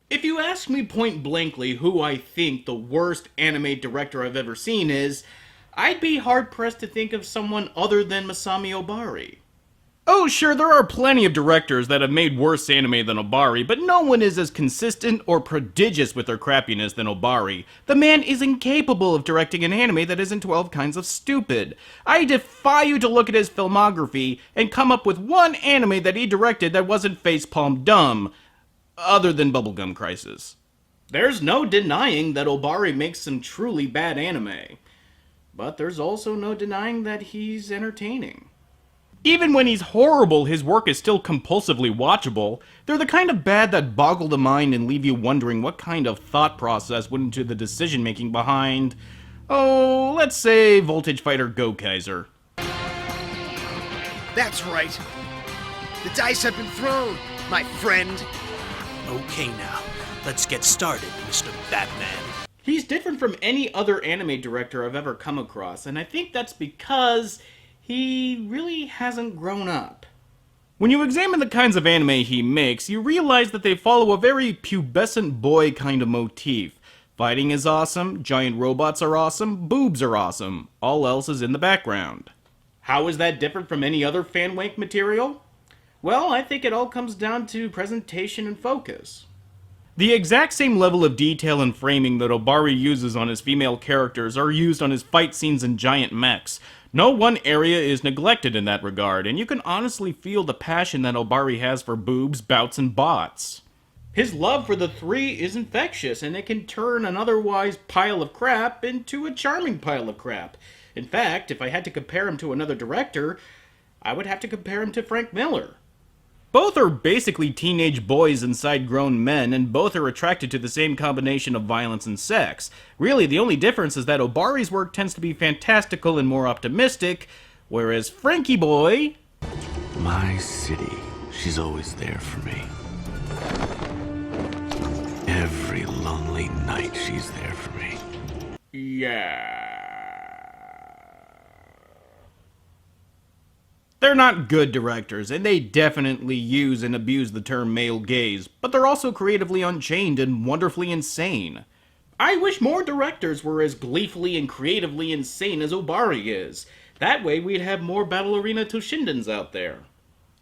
If you ask me point blankly who I think the worst anime director I've ever seen is, I'd be hard pressed to think of someone other than Masami Obari. Oh, sure, there are plenty of directors that have made worse anime than Obari, but no one is as consistent or prodigious with their crappiness than Obari. The man is incapable of directing an anime that isn't 12 kinds of stupid. I defy you to look at his filmography and come up with one anime that he directed that wasn't facepalm dumb, other than Bubblegum Crisis. There's no denying that Obari makes some truly bad anime, but there's also no denying that he's entertaining. Even when he's horrible, his work is still compulsively watchable. They're the kind of bad that boggle the mind and leave you wondering what kind of thought process went into the decision-making behind, let's say Voltage Fighter Go Kaiser. That's right. The dice have been thrown, my friend. Okay now, let's get started, Mr. Batman. He's different from any other anime director I've ever come across, and I think that's because he really hasn't grown up. When you examine the kinds of anime he makes, you realize that they follow a very pubescent boy kind of motif. Fighting is awesome, giant robots are awesome, boobs are awesome. All else is in the background. How is that different from any other fanwank material? Well, I think it all comes down to presentation and focus. The exact same level of detail and framing that Obari uses on his female characters are used on his fight scenes and giant mechs. No one area is neglected in that regard, and you can honestly feel the passion that Obari has for boobs, bouts, and bots. His love for the three is infectious, and it can turn an otherwise pile of crap into a charming pile of crap. In fact, if I had to compare him to another director, I would have to compare him to Frank Miller. Both are basically teenage boys inside grown men, and both are attracted to the same combination of violence and sex. Really, the only difference is that Obari's work tends to be fantastical and more optimistic, whereas Frankie Boy... My city, she's always there for me. Every lonely night she's there for me. Yeah... They're not good directors, and they definitely use and abuse the term male gaze, but they're also creatively unchained and wonderfully insane. I wish more directors were as gleefully and creatively insane as Obari is. That way we'd have more Battle Arena Toshindens out there.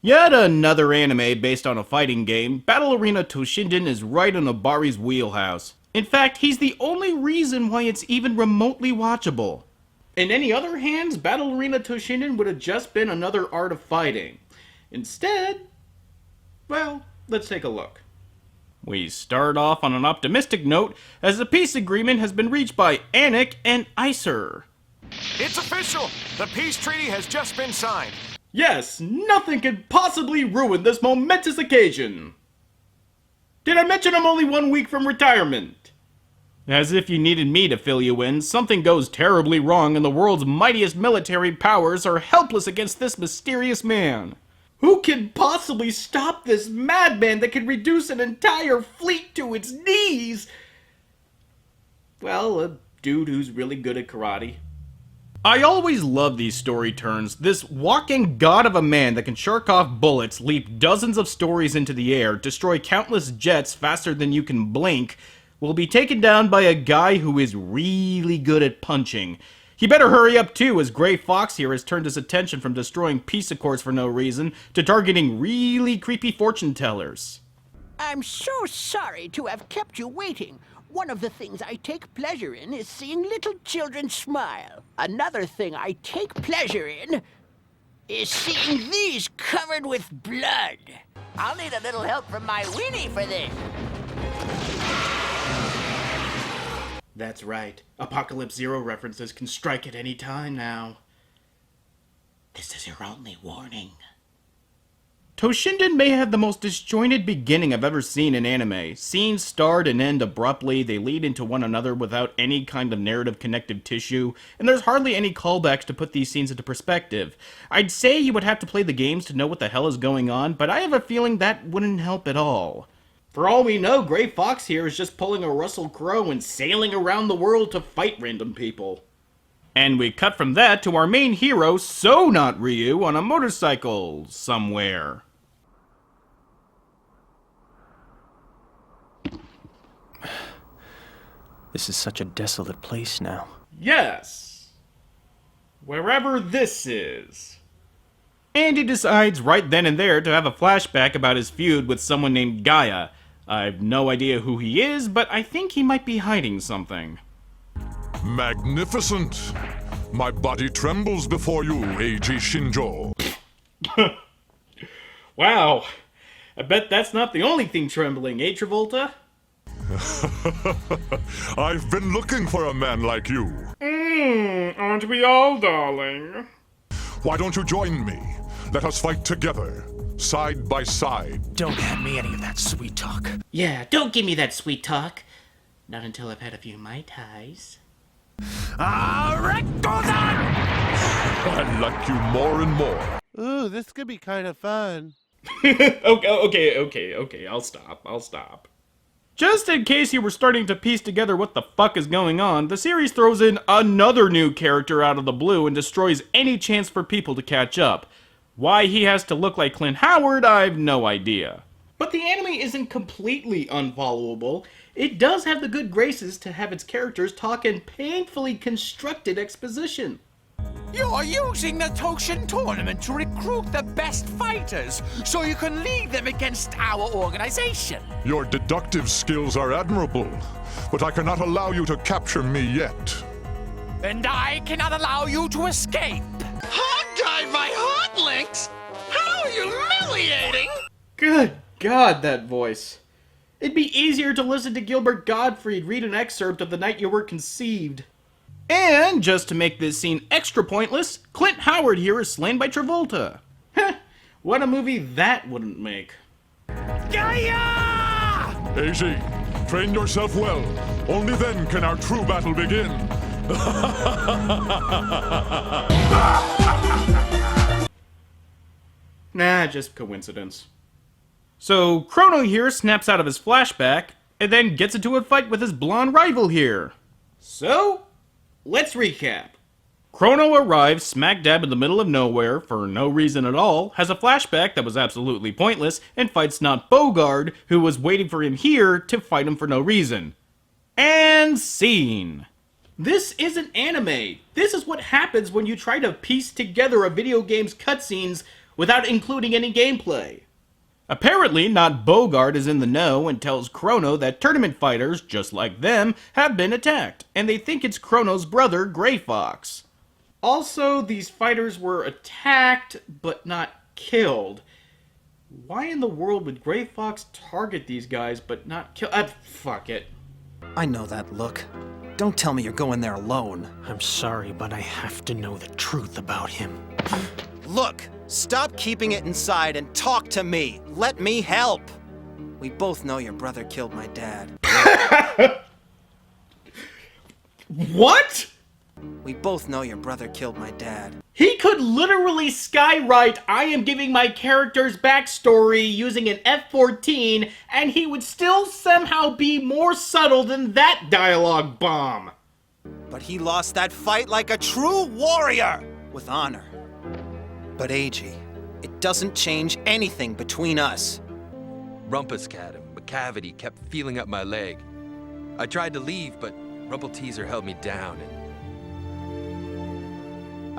Yet another anime based on a fighting game, Battle Arena Toshinden is right in Obari's wheelhouse. In fact, he's the only reason why it's even remotely watchable. In any other hands, Battle Arena Toshinden would have just been another art of fighting. Instead, well, let's take a look. We start off on an optimistic note, as a peace agreement has been reached by Anik and Icer. It's official! The peace treaty has just been signed. Yes, nothing could possibly ruin this momentous occasion. Did I mention I'm only 1 week from retirement? As if you needed me to fill you in, something goes terribly wrong and the world's mightiest military powers are helpless against this mysterious man. Who can possibly stop this madman that can reduce an entire fleet to its knees? Well, a dude who's really good at karate. I always love these story turns. This walking god of a man that can shark off bullets, leap dozens of stories into the air, destroy countless jets faster than you can blink, will be taken down by a guy who is really good at punching. He better hurry up too, as Gray Fox here has turned his attention from destroying peace accords for no reason to targeting really creepy fortune tellers. I'm so sorry to have kept you waiting. One of the things I take pleasure in is seeing little children smile. Another thing I take pleasure in is seeing these covered with blood. I'll need a little help from my weenie for this. That's right. Apocalypse Zero references can strike at any time now. This is your only warning. Toshinden may have the most disjointed beginning I've ever seen in anime. Scenes start and end abruptly, they lead into one another without any kind of narrative connective tissue, and there's hardly any callbacks to put these scenes into perspective. I'd say you would have to play the games to know what the hell is going on, but I have a feeling that wouldn't help at all. For all we know, Gray Fox here is just pulling a Russell Crowe and sailing around the world to fight random people. And we cut from that to our main hero, So Not Ryu, on a motorcycle somewhere. This is such a desolate place now. Yes. Wherever this is. And he decides right then and there to have a flashback about his feud with someone named Gaia. I've no idea who he is, but I think he might be hiding something. Magnificent! My body trembles before you, Eiji Shinjo. Wow. I bet that's not the only thing trembling, eh, Travolta? I've been looking for a man like you. Aren't we all, darling? Why don't you join me? Let us fight together, side by side. Don't hand me any of that sweet talk. Yeah, don't give me that sweet talk. Not until I've had a few Mai Tais. I like you more and more. Ooh, this could be kind of fun. Okay, I'll stop. Just in case you were starting to piece together what the fuck is going on, the series throws in another new character out of the blue and destroys any chance for people to catch up. Why he has to look like Clint Howard, I've no idea. But the anime isn't completely unfollowable. It does have the good graces to have its characters talk in painfully constructed exposition. You're using the Toshinden tournament to recruit the best fighters, so you can lead them against our organization. Your deductive skills are admirable, but I cannot allow you to capture me yet. And I cannot allow you to escape. Hog-tied by hot links? How humiliating! Good God, that voice. It'd be easier to listen to Gilbert Gottfried read an excerpt of The Night You Were Conceived. And, just to make this scene extra pointless, Clint Howard here is slain by Travolta. Heh, what a movie that wouldn't make. Gaia! Eiji, train yourself well. Only then can our true battle begin. Nah, just coincidence. So, Chrono here snaps out of his flashback, and then gets into a fight with his blonde rival here. So, let's recap. Chrono arrives smack dab in the middle of nowhere for no reason at all, has a flashback that was absolutely pointless, and fights not Bogard, who was waiting for him here to fight him for no reason. And scene. This isn't anime. This is what happens when you try to piece together a video game's cutscenes without including any gameplay. Apparently, not Bogard is in the know and tells Chrono that tournament fighters, just like them, have been attacked, and they think it's Chrono's brother, Gray Fox. Also, these fighters were attacked, but not killed. Why in the world would Gray Fox target these guys, but not kill? Fuck it. I know that look. Don't tell me you're going there alone. I'm sorry, but I have to know the truth about him. Look, stop keeping it inside and talk to me. Let me help. We both know your brother killed my dad. What? We both know your brother killed my dad. He could literally skywrite, I am giving my character's backstory using an F-14, and he would still somehow be more subtle than that dialogue bomb. But he lost that fight like a true warrior, with honor. But Eiji, it doesn't change anything between us. Rumpuscat and McCavity kept feeling up my leg. I tried to leave, but Rumpelteazer held me down, and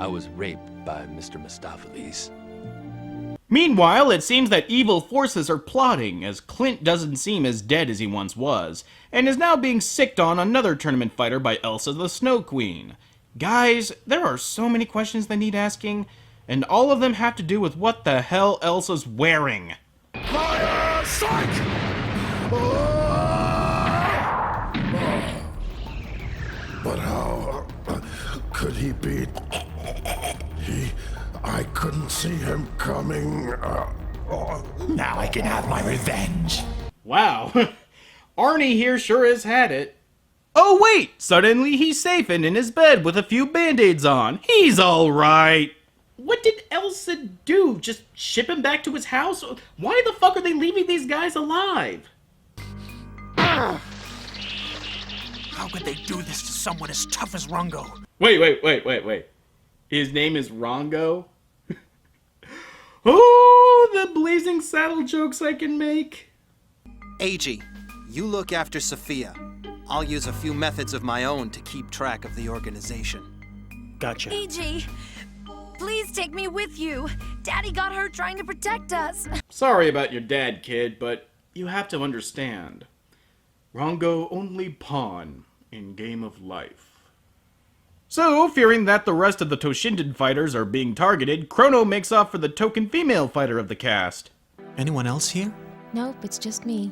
I was raped by Mr. Mistopheles. Meanwhile, it seems that evil forces are plotting, as Clint doesn't seem as dead as he once was, and is now being sicked on another tournament fighter by Elsa the Snow Queen. Guys, there are so many questions that need asking, and all of them have to do with what the hell Elsa's wearing. Fire! Strike! But how could he be? I couldn't see him coming. Now I can have my revenge. Wow, Arnie here sure has had it. Oh wait, suddenly he's safe and in his bed with a few band-aids on. He's alright. What did Elsa do? Just ship him back to his house? Why the fuck are they leaving these guys alive? How could they do this to someone as tough as Rungo? Wait. His name is Rongo? Oh, the blazing saddle jokes I can make. Eiji, you look after Sophia. I'll use a few methods of my own to keep track of the organization. Gotcha. AJ, please take me with you. Daddy got hurt trying to protect us. Sorry about your dad, kid, but you have to understand. Rongo only pawn in game of life. So, fearing that the rest of the Toshinden fighters are being targeted, Chrono makes off for the token female fighter of the cast. Anyone else here? Nope, it's just me.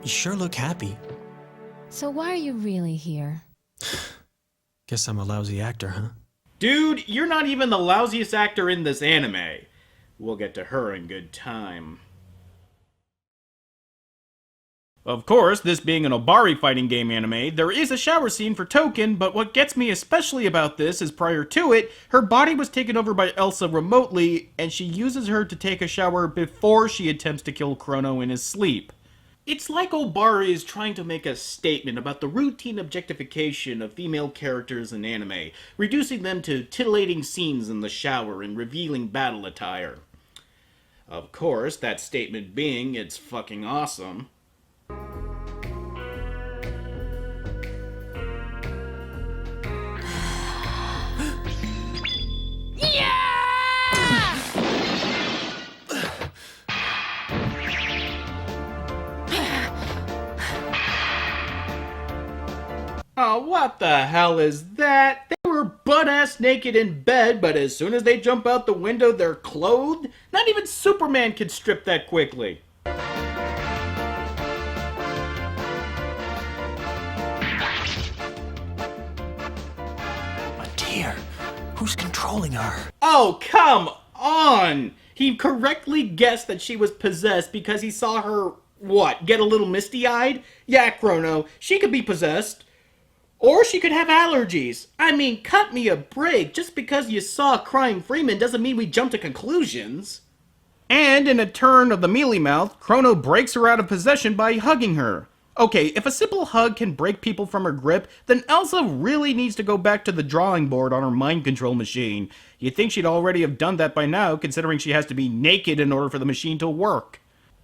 You sure look happy. So why are you really here? Guess I'm a lousy actor, huh? Dude, you're not even the lousiest actor in this anime. We'll get to her in good time. Of course, this being an Obari fighting game anime, there is a shower scene for Token, but what gets me especially about this is prior to it, her body was taken over by Elsa remotely, and she uses her to take a shower before she attempts to kill Chrono in his sleep. It's like Obari is trying to make a statement about the routine objectification of female characters in anime, reducing them to titillating scenes in the shower and revealing battle attire. Of course, that statement being, it's fucking awesome. Oh, what the hell is that? They were butt-ass naked in bed, but as soon as they jump out the window, they're clothed? Not even Superman could strip that quickly. A deer. Who's controlling her? Oh, come on! He correctly guessed that she was possessed because he saw her, what, get a little misty-eyed? Yeah, Chrono, she could be possessed. Or she could have allergies. I mean, cut me a break. Just because you saw a crying Freeman doesn't mean we jump to conclusions. And in a turn of the mealy mouth, Chrono breaks her out of possession by hugging her. Okay, if a simple hug can break people from her grip, then Elsa really needs to go back to the drawing board on her mind control machine. You'd think she'd already have done that by now, considering she has to be naked in order for the machine to work.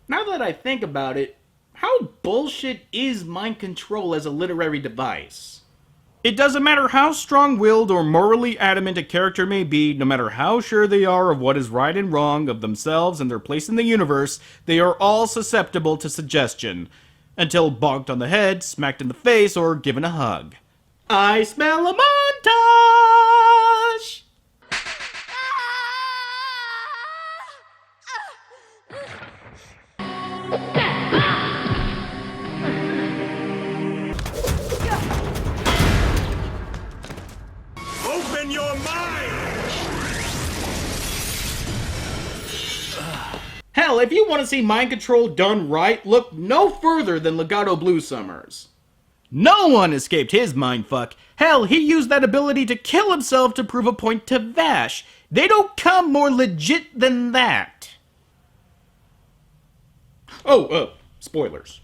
Now that I think about it, how bullshit is mind control as a literary device? It doesn't matter how strong-willed or morally adamant a character may be, no matter how sure they are of what is right and wrong, of themselves and their place in the universe, they are all susceptible to suggestion. Until bonked on the head, smacked in the face, or given a hug. I smell a montage! Open your mind! Hell, if you want to see mind control done right, look no further than Legato Blue Summers. No one escaped his mindfuck. Hell, he used that ability to kill himself to prove a point to Vash. They don't come more legit than that. Spoilers.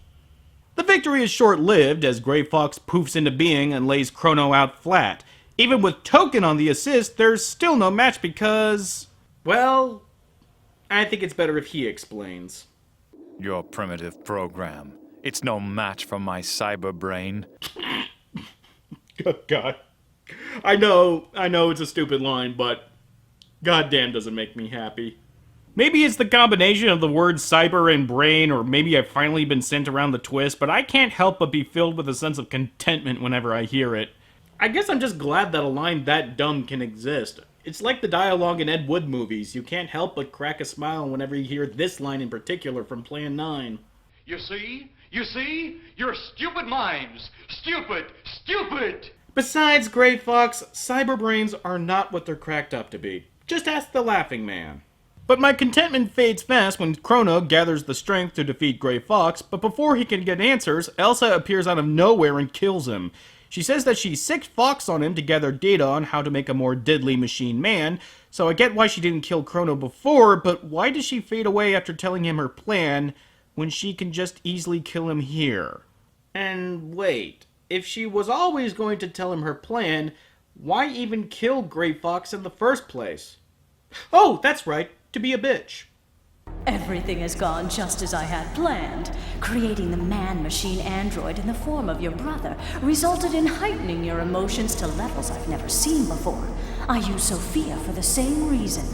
The victory is short-lived as Gray Fox poofs into being and lays Chrono out flat. Even with Token on the assist, there's still no match because, well, I think it's better if he explains. Your primitive program. It's no match for my cyber brain. Oh, God. I know it's a stupid line, but goddamn does it make me happy. Maybe it's the combination of the words cyber and brain, or maybe I've finally been sent around the twist, but I can't help but be filled with a sense of contentment whenever I hear it. I guess I'm just glad that a line that dumb can exist. It's like the dialogue in Ed Wood movies. You can't help but crack a smile whenever you hear this line in particular from Plan 9. You see? You see? Your stupid minds! Stupid! Stupid! Besides, Gray Fox, cyberbrains are not what they're cracked up to be. Just ask the Laughing Man. But my contentment fades fast when Chrono gathers the strength to defeat Gray Fox, but before he can get answers, Elsa appears out of nowhere and kills him. She says that she sicked Fox on him to gather data on how to make a more deadly machine man, so I get why she didn't kill Chrono before, but why does she fade away after telling him her plan when she can just easily kill him here? And wait, if she was always going to tell him her plan, why even kill Gray Fox in the first place? Oh, that's right, to be a bitch. Everything has gone just as I had planned. Creating the man-machine android in the form of your brother resulted in heightening your emotions to levels I've never seen before. I use Sophia for the same reason.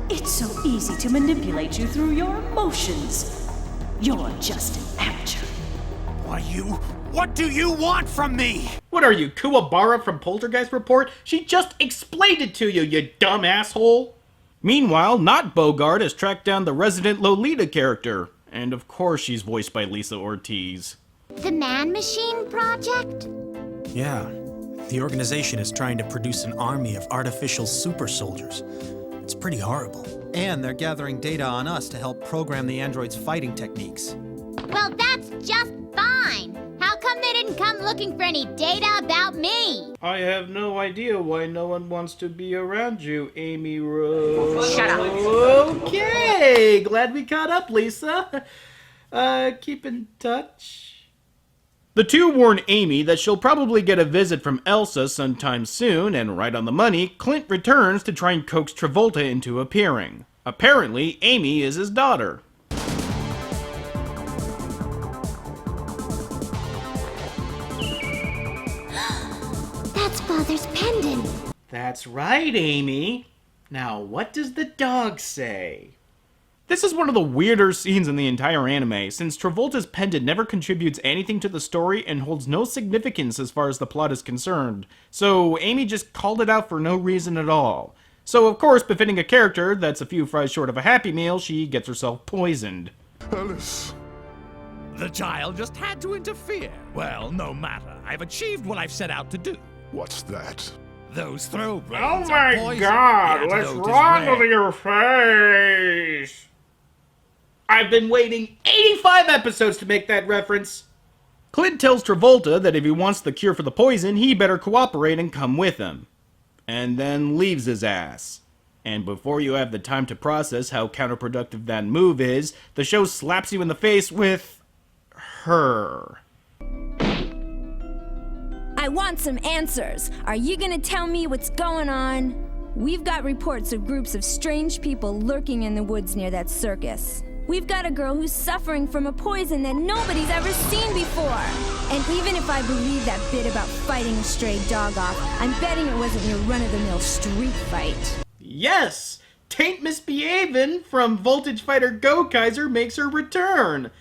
It's so easy to manipulate you through your emotions. You're just an amateur. What do you want from me? What are you, Kuwabara from Poltergeist Report? She just explained it to you, you dumb asshole! Meanwhile, not Bogart has tracked down the resident Lolita character. And of course she's voiced by Lisa Ortiz. The Man Machine Project? Yeah. The organization is trying to produce an army of artificial super soldiers. It's pretty horrible. And they're gathering data on us to help program the android's fighting techniques. Well, that's just fine. How come they didn't come looking for any data about me? I have no idea why no one wants to be around you, Amy Rose. Shut up. Okay, glad we caught up, Lisa. Keep in touch. The two warn Amy that she'll probably get a visit from Elsa sometime soon, and right on the money, Clint returns to try and coax Travolta into appearing. Apparently, Amy is his daughter. That's Father's pendant. That's right, Amy. Now, what does the dog say? This is one of the weirder scenes in the entire anime, since Travolta's pendant never contributes anything to the story and holds no significance as far as the plot is concerned. So Amy just called it out for no reason at all. So of course, befitting a character that's a few fries short of a Happy Meal, she gets herself poisoned. Alice. The child just had to interfere. Well, no matter. I've achieved what I've set out to do. What's that? Those throw brains Oh are my poison. god, The what's antidote is wrong red. with your face? I've been waiting 85 episodes to make that reference. Clint tells Travolta that if he wants the cure for the poison, he better cooperate and come with him. And then leaves his ass. And before you have the time to process how counterproductive that move is, the show slaps you in the face with her. I want some answers. Are you gonna tell me what's going on? We've got reports of groups of strange people lurking in the woods near that circus. We've got a girl who's suffering from a poison that nobody's ever seen before. And even if I believe that bit about fighting a stray dog off, I'm betting it wasn't your run-of-the-mill street fight. Yes! Taint Misbehavin' from Voltage Fighter Go Kaiser makes her return.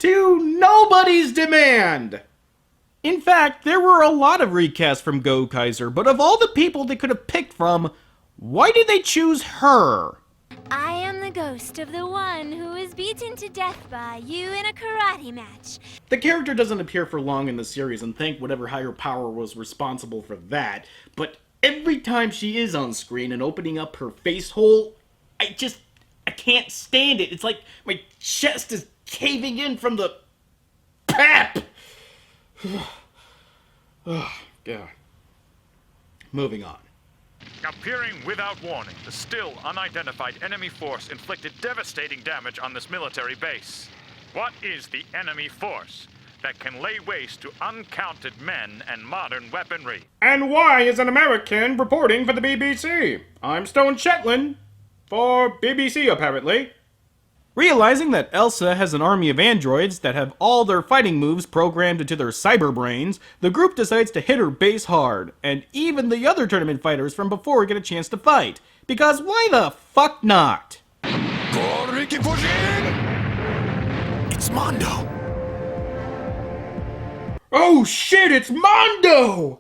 To nobody's demand! In fact, there were a lot of recasts from Go Kaiser, but of all the people they could have picked from, why did they choose her? I am the ghost of the one who was beaten to death by you in a karate match. The character doesn't appear for long in the series, and thank whatever higher power was responsible for that, but every time she is on screen and opening up her face hole, I can't stand it. It's like my chest is caving in from the pep! Oh, God. Moving on. Appearing without warning, the still unidentified enemy force inflicted devastating damage on this military base. What is the enemy force that can lay waste to uncounted men and modern weaponry? And why is an American reporting for the BBC? I'm Stone Shetland. For BBC, apparently. Realizing that Elsa has an army of androids that have all their fighting moves programmed into their cyber brains, the group decides to hit her base hard, and even the other tournament fighters from before get a chance to fight. Because why the fuck not? It's Mondo. Oh shit, it's Mondo!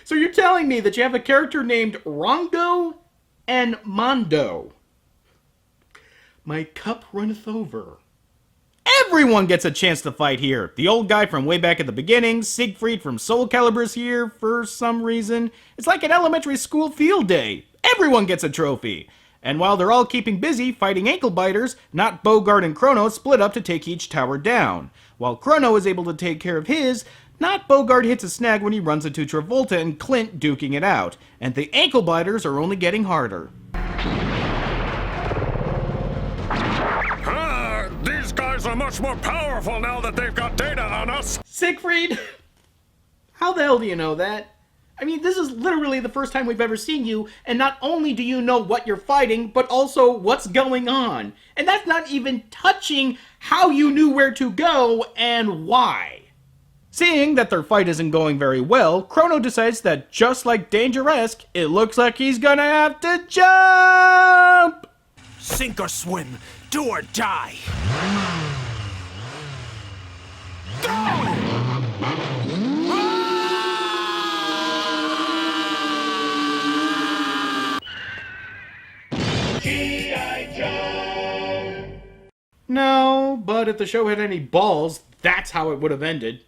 So you're telling me that you have a character named Rongo and Mondo? My cup runneth over. Everyone gets a chance to fight here. The old guy from way back at the beginning, Siegfried from Soul Calibur's here for some reason. It's like an elementary school field day. Everyone gets a trophy. And while they're all keeping busy fighting ankle biters, not Bogart and Chrono split up to take each tower down. While Chrono is able to take care of his, not Bogart hits a snag when he runs into Travolta and Clint duking it out. And the ankle biters are only getting harder. These guys are much more powerful now that they've got data on us. Siegfried? How the hell do you know that? I mean, this is literally the first time we've ever seen you, and not only do you know what you're fighting, but also what's going on. And that's not even touching how you knew where to go and why. Seeing that their fight isn't going very well, Chrono decides that just like Danger-esque, it looks like he's gonna have to jump! Sink or swim, do or die. No, but if the show had any balls, that's how it would have ended.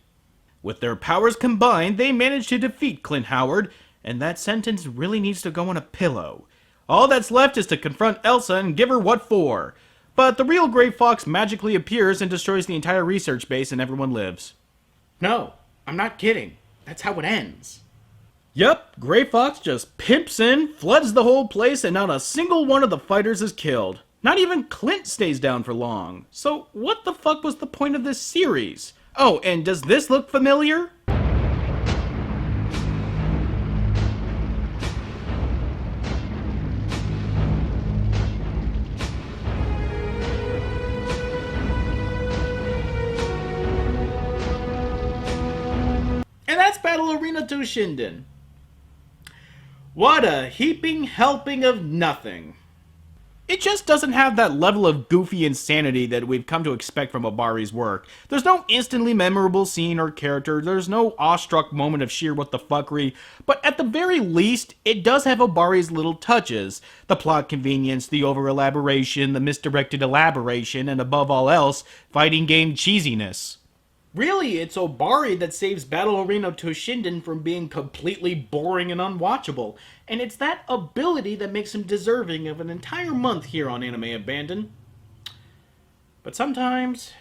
With their powers combined, they managed to defeat Clint Howard, and that sentence really needs to go on a pillow. All that's left is to confront Elsa and give her what for. But the real Gray Fox magically appears and destroys the entire research base and everyone lives. No, I'm not kidding. That's how it ends. Yup, Gray Fox just pimps in, floods the whole place, and not a single one of the fighters is killed. Not even Clint stays down for long. So what the fuck was the point of this series? Oh, and does this look familiar? And that's Battle Arena Toshinden. What a heaping helping of nothing. It just doesn't have that level of goofy insanity that we've come to expect from Obari's work. There's no instantly memorable scene or character, there's no awestruck moment of sheer what the fuckery, but at the very least, it does have Obari's little touches. The plot convenience, the over-elaboration, the misdirected elaboration, and above all else, fighting game cheesiness. Really, it's Obari that saves Battle Arena Toshinden from being completely boring and unwatchable, and it's that ability that makes him deserving of an entire month here on Anime Abandon. But sometimes,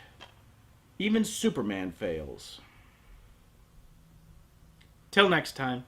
even Superman fails. Till next time.